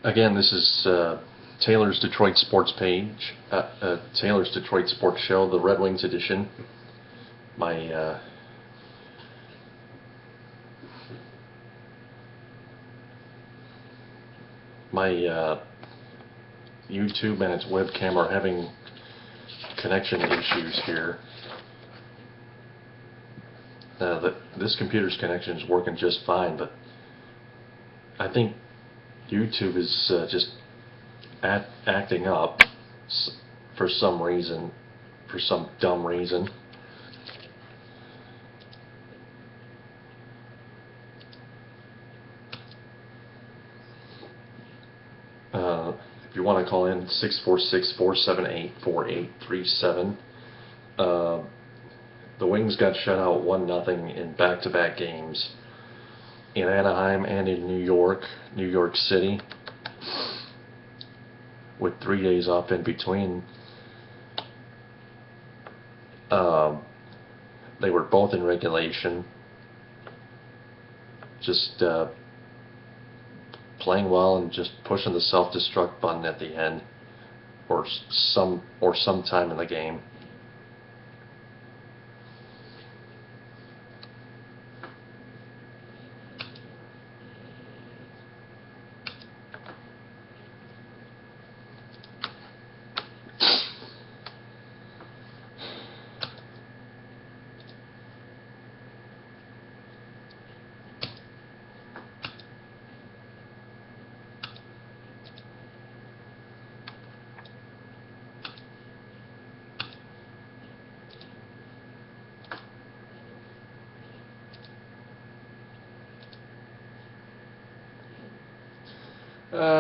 Again, this is Taylor's Detroit Sports page, Taylor's Detroit Sports Show, the Red Wings edition. My YouTube and its webcam are having connection issues here. This computer's connection is working just fine, but I think YouTube is just acting up for some reason, for some dumb reason. If you want to call in, 646-478-4837. The Wings got shut out 1-0 in back-to-back games in Anaheim and in New York City, with 3 days off in between. They were both in regulation, just playing well and just pushing the self-destruct button at the end, or some time in the game.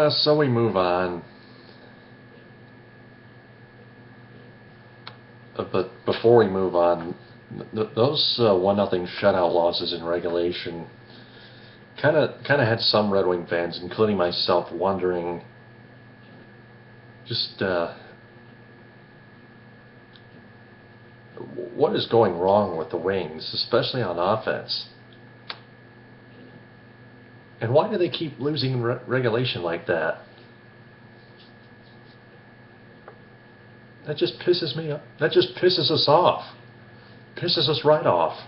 So we move on. But before we move on, those 1-0 shutout losses in regulation kind of had some Red Wing fans, including myself, wondering just what is going wrong with the Wings, especially on offense. And why do they keep losing regulation like that? That just pisses me off. That just pisses us off. Pisses us right off.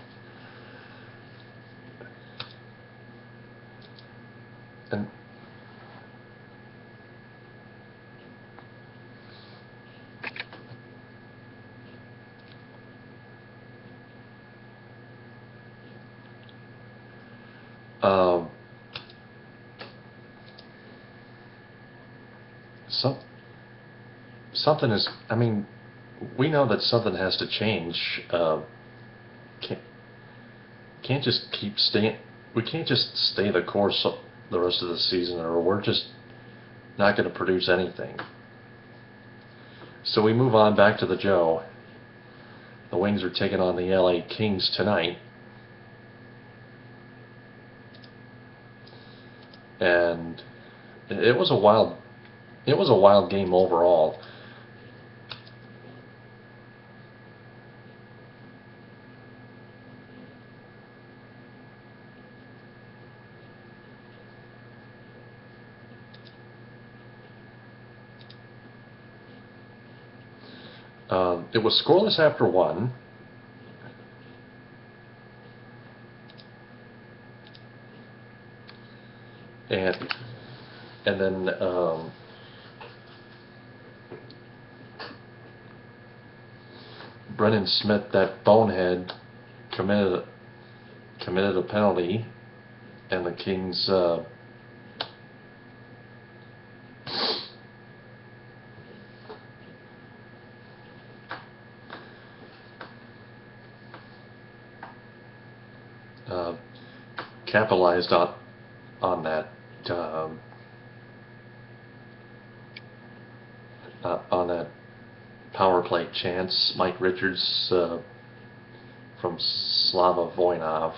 And something is, I mean, we know that something has to change. Can't just keep staying. We can't just stay the course the rest of the season, or we're just not going to produce anything. So we move on back to the Joe. The Wings are taking on the LA Kings tonight, and it was a wild game overall. It was scoreless after 1. And then Brennan Smith, that bonehead, committed a penalty, and the Kings capitalized on that power play chance. Mike Richards from Slava Voinov.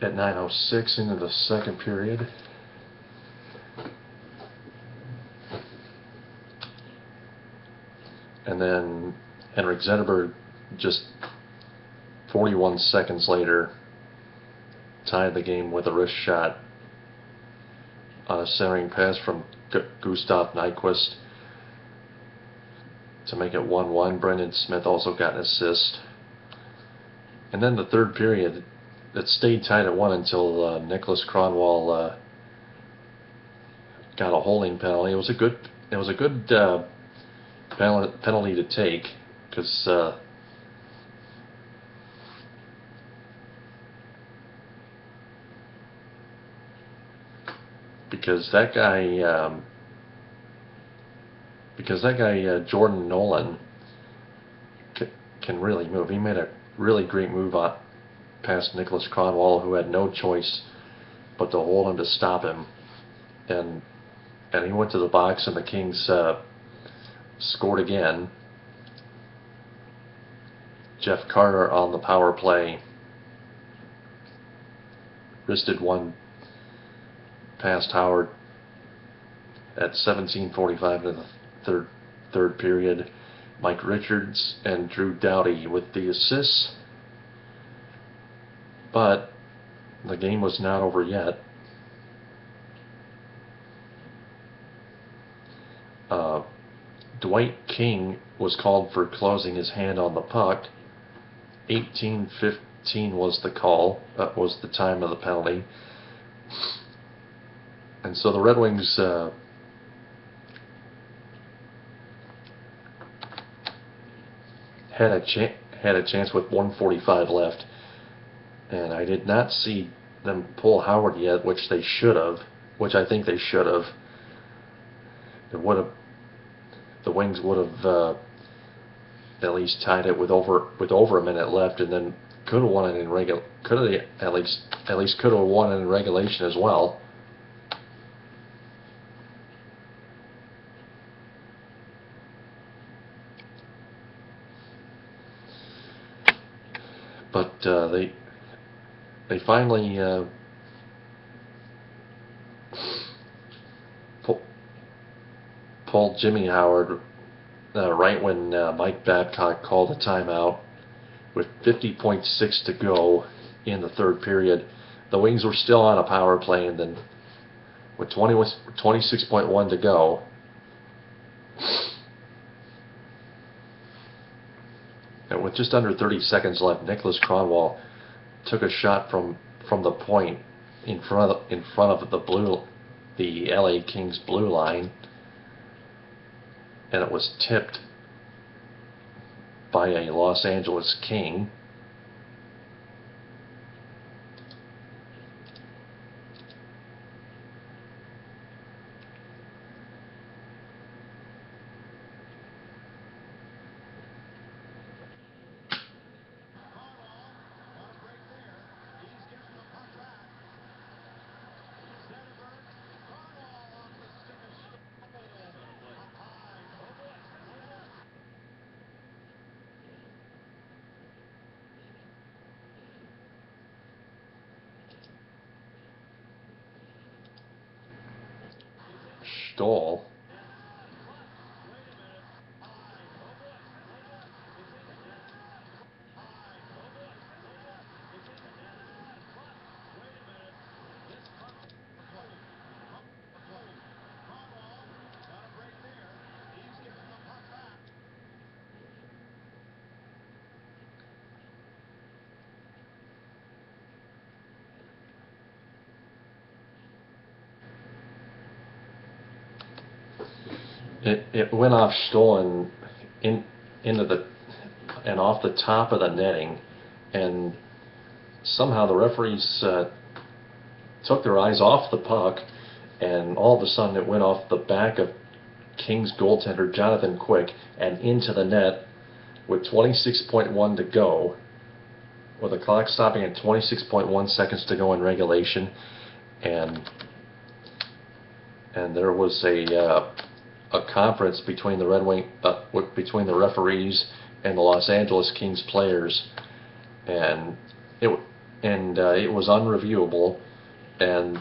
At 9:06 into the second period. And then Henrik Zetterberg just 41 seconds later tied the game with a wrist shot on a centering pass from Gustav Nyquist to make it 1-1. Brendan Smith also got an assist. And then the third period, it stayed tied at 1 until Nicholas Kronwall got a holding penalty. It was a good penalty to take because that guy Jordan Nolan can really move. He made a really great move past Nicholas Kronwall, who had no choice but to hold him to stop him, and he went to the box, and the Kings scored again. Jeff Carter on the power play wristed one past Howard at 17:45 in the third period. Mike Richards and Drew Doughty with the assists, but the game was not over yet. Dwight King was called for closing his hand on the puck. 18:15 was the call. That was the time of the penalty. And so the Red Wings had a chance with 1:45 left, and I did not see them pull Howard yet, which they should have. Which I think they should have. The Wings would have at least tied it with over a minute left, and then could have won it in at least could have won it in regulation as well. But they finally pulled Jimmy Howard right when Mike Babcock called a timeout with 50.6 to go in the third period. The Wings were still on a power play, and then with 26.1 to go, and with just under 30 seconds left, Nicholas Kronwall took a shot from the point in front of the LA Kings blue line, and it was tipped by a Los Angeles King. Stoll. It went off Stoll and off the top of the netting, and somehow the referees took their eyes off the puck, and all of a sudden it went off the back of Kings goaltender Jonathan Quick and into the net with 26.1 to go, with the clock stopping at 26.1 seconds to go in regulation, and there was a conference between between the referees and the Los Angeles Kings players, and it was unreviewable, and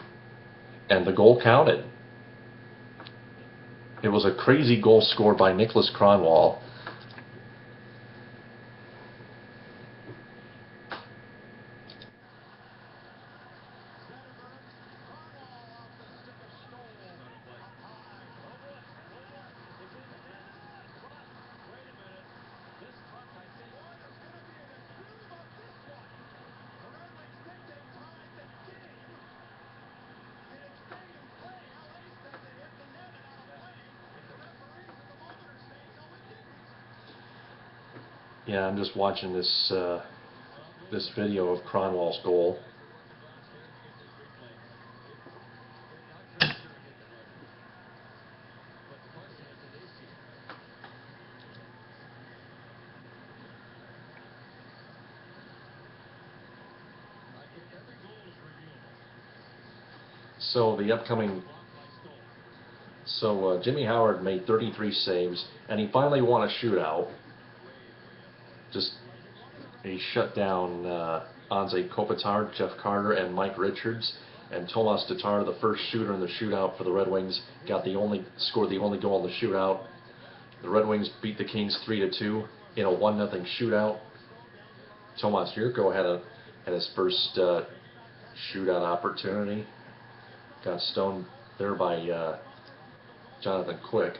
the goal counted. It was a crazy goal scored by Nicholas Kronwall, Yeah, I'm just watching this video of Kronwall's goal. So the upcoming, Jimmy Howard made 33 saves, and he finally won a shootout. Just he shut down Anze Kopitar, Jeff Carter, and Mike Richards, and Tomas Tatar, the first shooter in the shootout for the Red Wings, scored the only goal in the shootout. The Red Wings beat the Kings 3-2 in a 1-0 shootout. Tomas Jurko had his first shootout opportunity. Got stoned there by Jonathan Quick.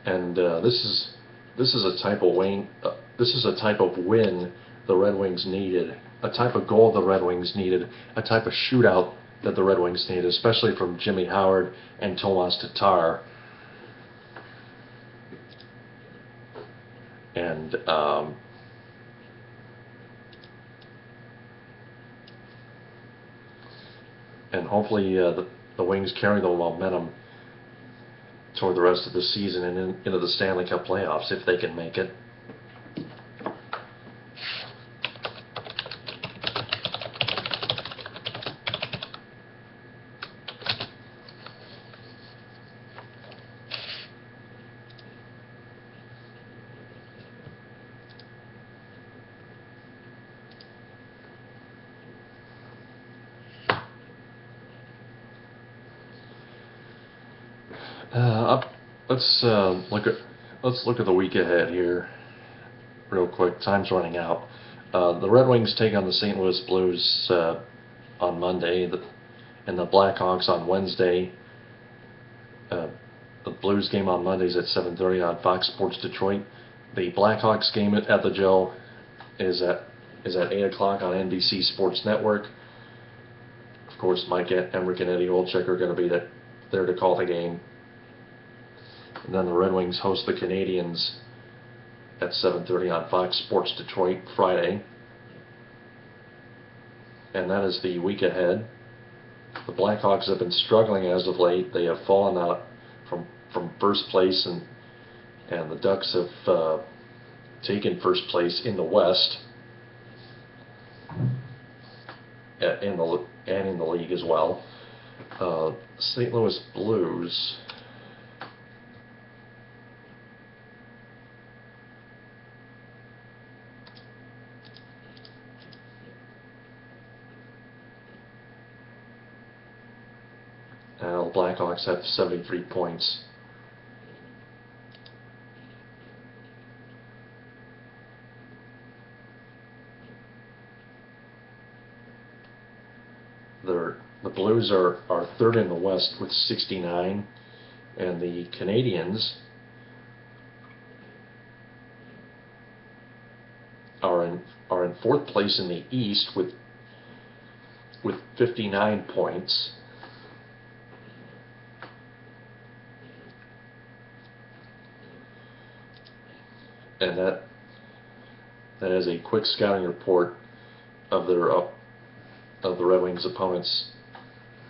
And this is a type of win. This is a type of win the Red Wings needed. A type of goal the Red Wings needed. A type of shootout that the Red Wings needed, especially from Jimmy Howard and Tomas Tatar. And hopefully the Wings carry the momentum toward the rest of the season and into the Stanley Cup playoffs if they can make it. Let's look at the week ahead here, real quick. Time's running out. The Red Wings take on the St. Louis Blues on Monday, and the Blackhawks on Wednesday. The Blues game on Monday is at 7:30 on Fox Sports Detroit. The Blackhawks game at the Joe is at 8 o'clock on NBC Sports Network. Of course, Mike Emrick and Eddie Olczyk are going to be there to call the game. And then the Red Wings host the Canadiens at 7:30 on Fox Sports Detroit Friday. And that is the week ahead. The Blackhawks have been struggling as of late. They have fallen out from first place, and the Ducks have taken first place in the West and in the league as well. St. Louis Blues. The Blackhawks have 73 points. The Blues are third in the West with 69, and the Canadiens are in fourth place in the East with 59 points. And that is a quick scouting report of the Red Wings opponents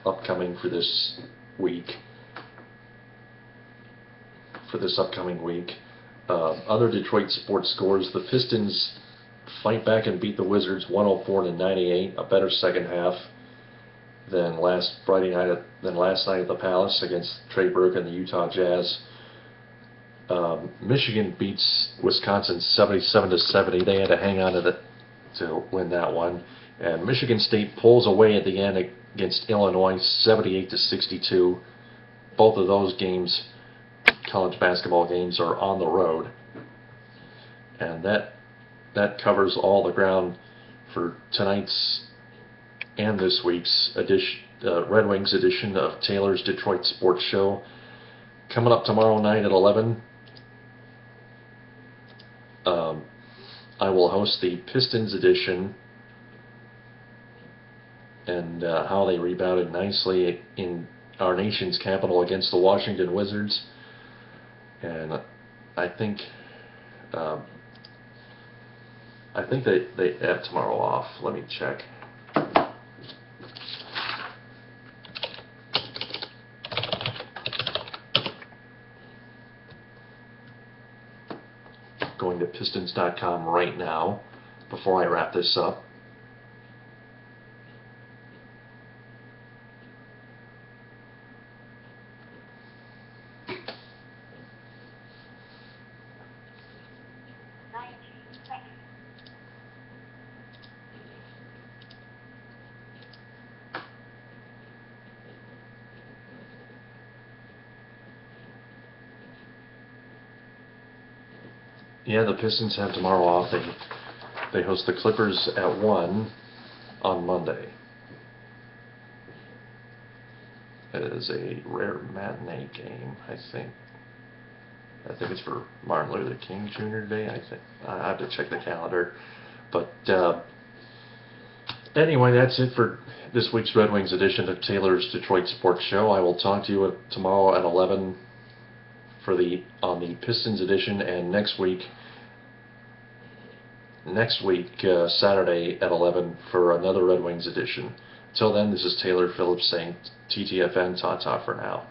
upcoming for this week. For this upcoming week, other Detroit sports scores: the Pistons fight back and beat the Wizards 104-98, a better second half than last night at the Palace against Trey Burke and the Utah Jazz. Michigan beats Wisconsin 77-70. They had to hang on to win that one. And Michigan State pulls away at the end against Illinois 78-62. Both of those games, college basketball games, are on the road. And that covers all the ground for tonight's and this week's edition, Red Wings edition of Taylor's Detroit Sports Show. Coming up tomorrow night at 11, I will host the Pistons edition, and how they rebounded nicely in our nation's capital against the Washington Wizards. And I think they have tomorrow off. Let me check. Going to Pistons.com right now before I wrap this up. Yeah, the Pistons have tomorrow off. They host the Clippers at 1 on Monday. It is a rare matinee game, I think. I think it's for Martin Luther King Jr. Day. I have to check the calendar. But anyway, that's it for this week's Red Wings edition of Taylor's Detroit Sports Show. I will talk to you tomorrow at 11 on the Pistons edition, and next week Saturday at 11 for another Red Wings edition. Till then, this is Taylor Phillips saying TTFN, ta-ta for now.